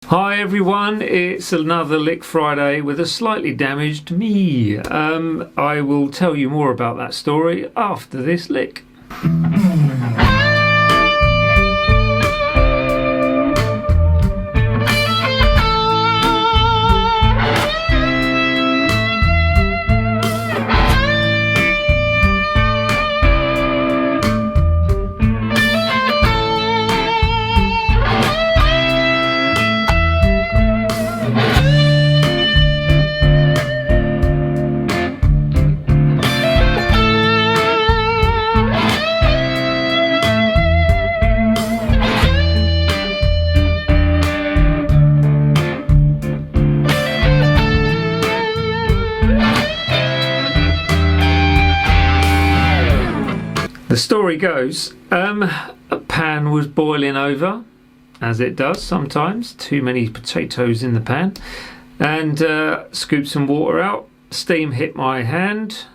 Hi everyone, it's another Lick Friday with a slightly damaged me. I will tell you more about that story after this lick. The story goes, a pan was boiling over, as it does sometimes, too many potatoes in the pan, and scooped some water out. Steam hit my hand,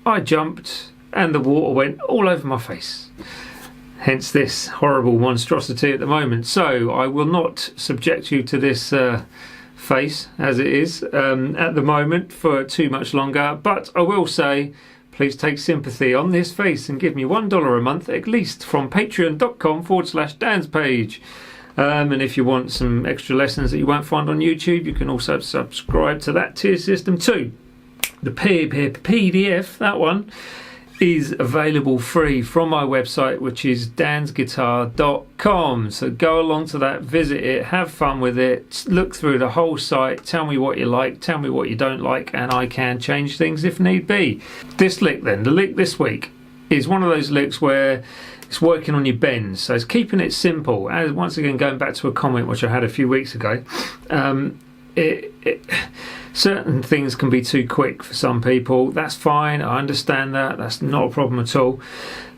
I jumped, and the water went all over my face. Hence this horrible monstrosity at the moment. So I will not subject you to this face as it is at the moment for too much longer, but I will say, please take sympathy on this face and give me $1 a month at least from patreon.com/Dan's page. And if you want some extra lessons that you won't find on YouTube, you can also subscribe to that tier system too. The PDF, that one, is available free from my website, which is dansguitar.com. So go along to that, visit it, have fun with it, look through the whole site, tell me what you like, tell me what you don't like, and I can change things if need be. This lick then, the lick this week, is one of those licks where it's working on your bends, so it's keeping it simple. As once again, going back to a comment which I had a few weeks ago, certain things can be too quick for some people. That's fine, I understand that, that's not a problem at all.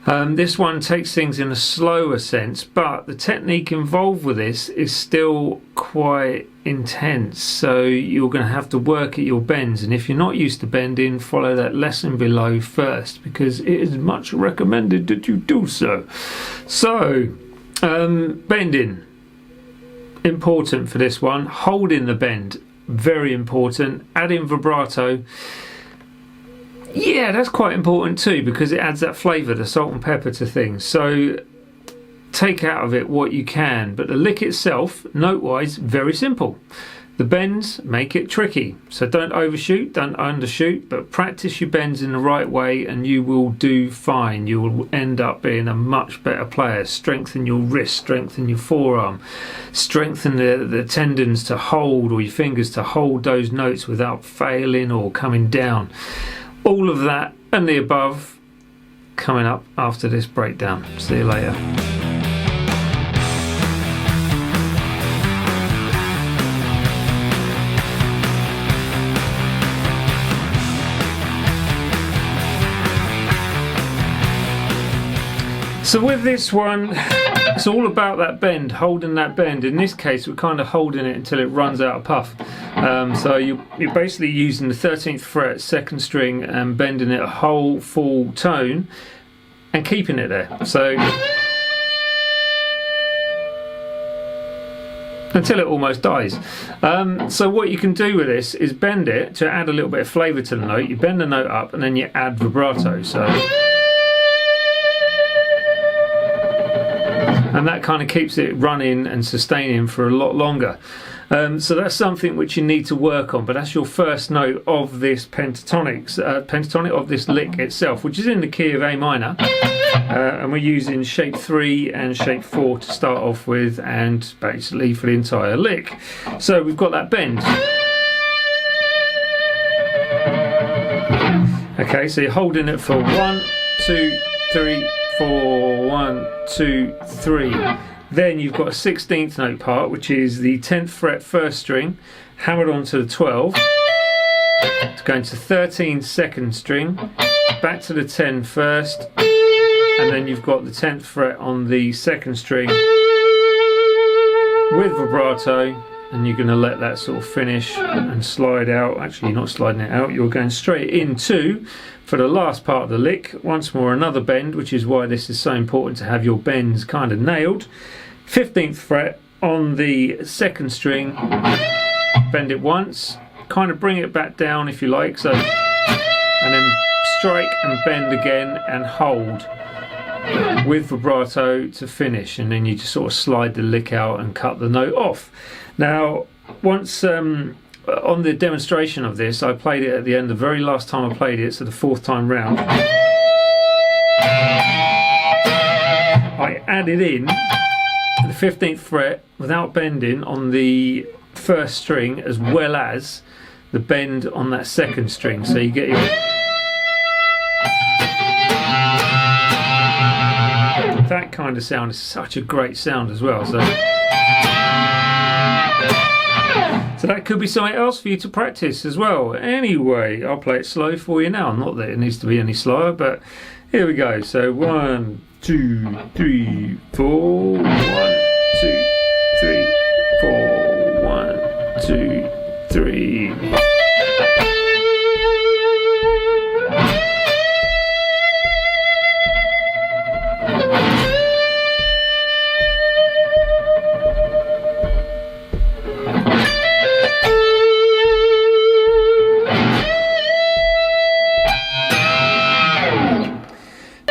This one takes things in a slower sense, but the technique involved with this is still quite intense, so you're going to have to work at your bends, and if you're not used to bending, follow that lesson below first, because it is much recommended that you do so. So bending, important for this one. Holding the bend, very important. Adding vibrato, yeah, that's quite important too, because it adds that flavour, the salt and pepper to things. So take out of it what you can, but the lick itself, note wise, very simple. The bends make it tricky, so don't overshoot, don't undershoot, but practice your bends in the right way and you will do fine. You will end up being a much better player. Strengthen your wrist, strengthen your forearm, strengthen the tendons to hold, or your fingers to hold those notes without failing or coming down. All of that and the above coming up after this breakdown. See you later. So with this one, it's all about that bend, holding that bend. In this case, we're kind of holding it until it runs out of puff. So you're basically using the 13th fret, 2nd string, and bending it a whole full tone and keeping it there. So until it almost dies. So what you can do with this is bend it to add a little bit of flavour to the note. You bend the note up and then you add vibrato. So. And that kind of keeps it running and sustaining for a lot longer. So that's something which you need to work on, but that's your first note of this pentatonic of this lick itself, which is in the key of A minor. And we're using shape 3 and shape 4 to start off with, and basically for the entire lick. So we've got that bend. Okay, so you're holding it for 1, 2, 3, 4, 1, 2, 3. Then you've got a 16th note part, which is the 10th fret 1st string hammered onto the 12. It's going to 13 2nd string, back to the 10 1st, and then you've got the 10th fret on the 2nd string with vibrato, and you're going to let that sort of finish and slide out. Actually, you're not sliding it out, you're going straight into, for the last part of the lick, once more another bend, which is why this is so important to have your bends kind of nailed. 15th fret on the second string, bend it once, kind of bring it back down if you like, so, and then strike and bend again and hold with vibrato to finish, and then you just sort of slide the lick out and cut the note off. Now once on the demonstration of this, I played it at the end, the very last time I played it, so the 4th time round, I added in the 15th fret without bending on the first string, as well as the bend on that second string, so you get your that kind of sound. Is such a great sound as well, so that could be something else for you to practice as well. Anyway, I'll play it slow for you now, not that it needs to be any slower, but here we go. So 1 2 3 4, 1 2 3 4, 1 2 3.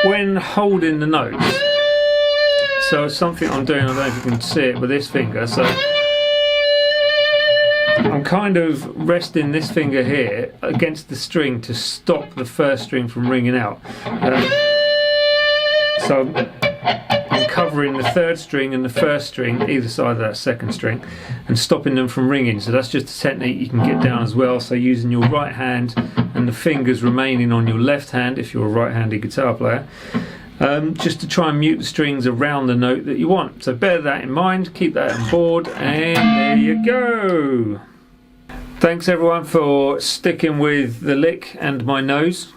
When holding the notes, so something I'm doing, I don't know if you can see it with this finger, so I'm kind of resting this finger here against the string to stop the first string from ringing out. So I'm covering the 3rd string and the 1st string, either side of that 2nd string, and stopping them from ringing. So that's just a technique you can get down as well. So using your right hand and the fingers remaining on your left hand if you're a right-handed guitar player, just to try and mute the strings around the note that you want. So bear that in mind, keep that on board, and there you go. Thanks everyone for sticking with the lick and my nose.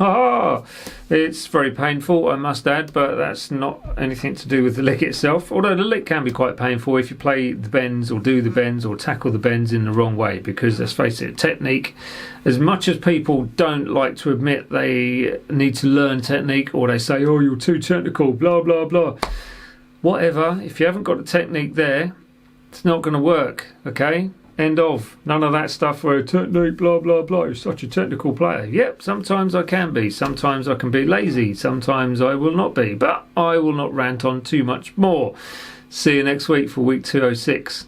It's very painful, I must add, but that's not anything to do with the lick itself, although the lick can be quite painful if you play the bends or do the bends or tackle the bends in the wrong way, because let's face it, technique, as much as people don't like to admit they need to learn technique, or they say, oh, you're too technical, blah blah blah, whatever, if you haven't got the technique there, it's not going to work, okay? End of. None of that stuff where technique, blah blah blah, you're such a technical player. Yep, sometimes I can be, sometimes I can be lazy, sometimes I will not be, but I will not rant on too much more. See you next week for week 206.